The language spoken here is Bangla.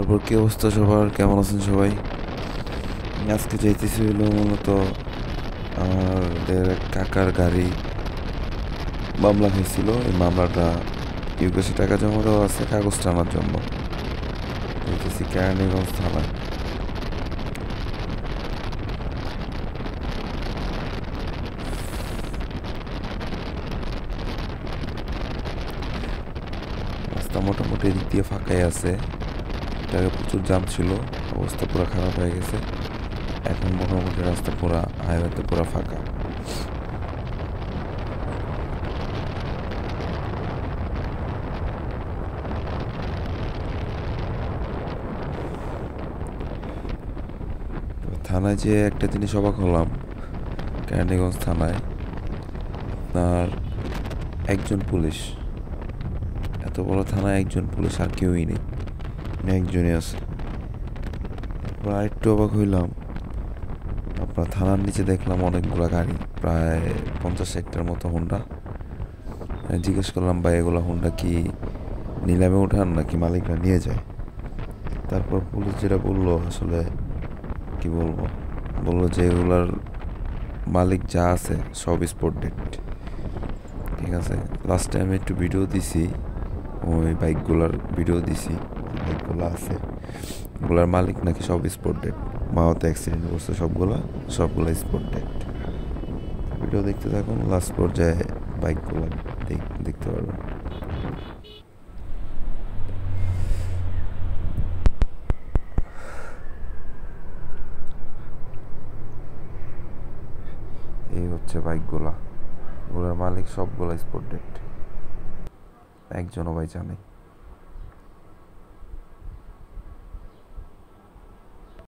তারপর কি অবস্থা সবার, কেমন আছেন সবাই? আজকে যাইতেছি হইলো মূলত আমাদের এক কাকার গাড়ি মামলা খাইছিল। এই মামলাটা ইউকেসে টাকা জমা দেওয়া আছে কাগজ টানার জন্য। যাইতেছি কেরানীগঞ্জ থানায়। রাস্তা মোটামুটি এদিক দিয়ে ফাঁকাই আছে। আগে প্রচুর জাম ছিল, অবস্থা পুরো খারাপ হয়ে গেছে। এখন মোটামুটি রাস্তা পুরা হাইওয়েতে পুরা ফাঁকা। থানায় যে একটা জিনিস অবাক হলাম, কেরানীগঞ্জ থানায় আপনার একজন পুলিশ, এত বড় থানায় একজন পুলিশ আর কেউই নেই, একজনই আছে। আরেকটু অবাক হইলাম, আপনার থানার নিচে দেখলাম অনেকগুলো গাড়ি, প্রায় 50-60টার মতো হোন্ডা। জিজ্ঞেস করলাম, ভাই এগুলো হোন্ডা কি নিলামে উঠান নাকি মালিকরা নিয়ে যায়? তারপর পুলিশ যেটা বললো, আসলে কি বলবো, বললো যে এগুলার মালিক যা আছে সব স্পট ডেট। ঠিক আছে, লাস্ট টাইম একটু ভিডিও দিছি, ওই বাইকগুলার ভিডিও দিছি, বাইকগুলো আছে ওগুলার মালিক নাকি সব স্পট ডেট। মাওতে অ্যাক্সিডেন্ট করছে সবগুলা স্পট ডেট। ভিডিও দেখতে থাকুন, লাস্ট পর্যায়ে বাইকগুলো দেখতে পারবেন। এই হচ্ছে বাইকগুলা, ওগুলার মালিক সবগুলা স্পট ডেট, একজনও ভাই জানে।